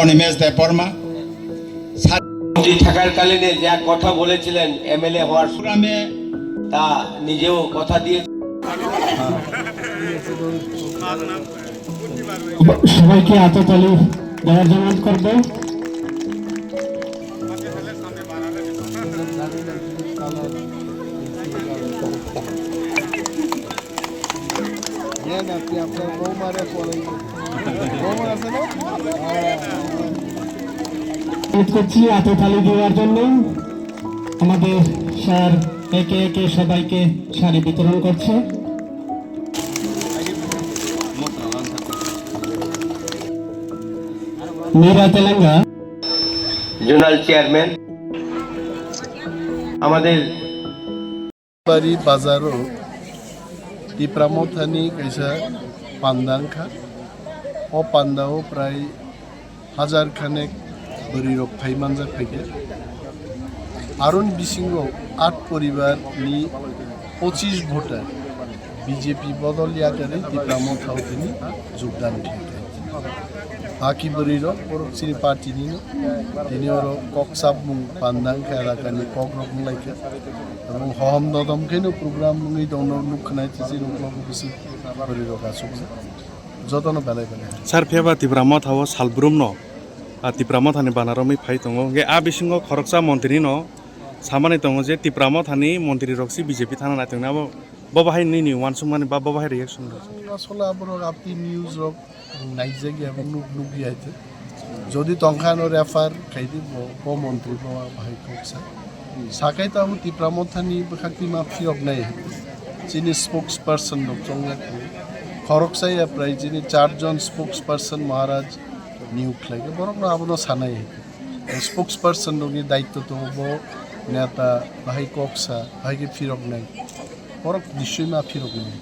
অনিমেষ দেববর্মা থাকাকালীনে যা কথা বলেছিলেন এমএলএ হওয়ার প্রোগ্রামে তা নিজেও কথা দিয়ে সবাইকে হাততালি দেওয়ার জন্য অনুরোধ করবো। করছি হাততালি দেওয়ার জন্য। আমাদের স্যার একে একে সবাইকে শাড়ি বিতরণ করছে। মীরা তেলেঙ্গা জোনাল চেয়ারম্যান আমাদের बारी बाजारो टिप्रामथानी कैसा पान्दांखा ओ पान्दाओ प्राय 1000 खानेक बरी रक फाइमानजा फैके आरुन बिसिंगो 8 परिवार नि 25 भोटार बीजेपी बदल याकारे टिप्रामथाव तिनी योगदान ठेके आकी बरी रक बरकसिनी पार्टी निनो तिनी ओरो कक्साब मुं पान्दांखा एलाकानि कक रक लाइके এবং হহম দদম কেনো প্রোগ্রাম মুই দন নুখনাই তিজি রকম কিছু বরি রকা সুবজা যতন বেলাই বেলাই সার ফেবা তিব্রামত হাও সালব্রুম ন তিব্রামত হানি বানারমি ফাই দङ গে আ বিসিङ খরকসা মন্ত্রী ন সামানি দङ যে তিব্রামত হানি মন্ত্রী রক্সি বিজেপি থানা নাইতং না বাবাহাই নি ওয়ানসুমানি বা বাবাহাই রিঅ্যাকশন আসলে আবর আপনি নিউজ রক নাইজে গিয়া নুক নুক গিয়াইতে যদি তংখানো রেফার খাইদি ব মন্ত্রী বাবা ভাই কক্সা সাকাই তাহু টিপ্রামথানি বখাতি মাফি অগনাই যিনি স্পোক্স পার্সন দক চংলাক খরকসাই প্রায় যিনি 4 জন স্পোক্স পার্সন মহারাজ নিয়োগ লাগে বরং আবনো সানাই স্পোক্স পার্সন দগি দায়িত্ব তো হব নেতা ভাই কক্সা ভাইকে ফিরক নাই বরং নিশ্চয়ই মাফি রক নাই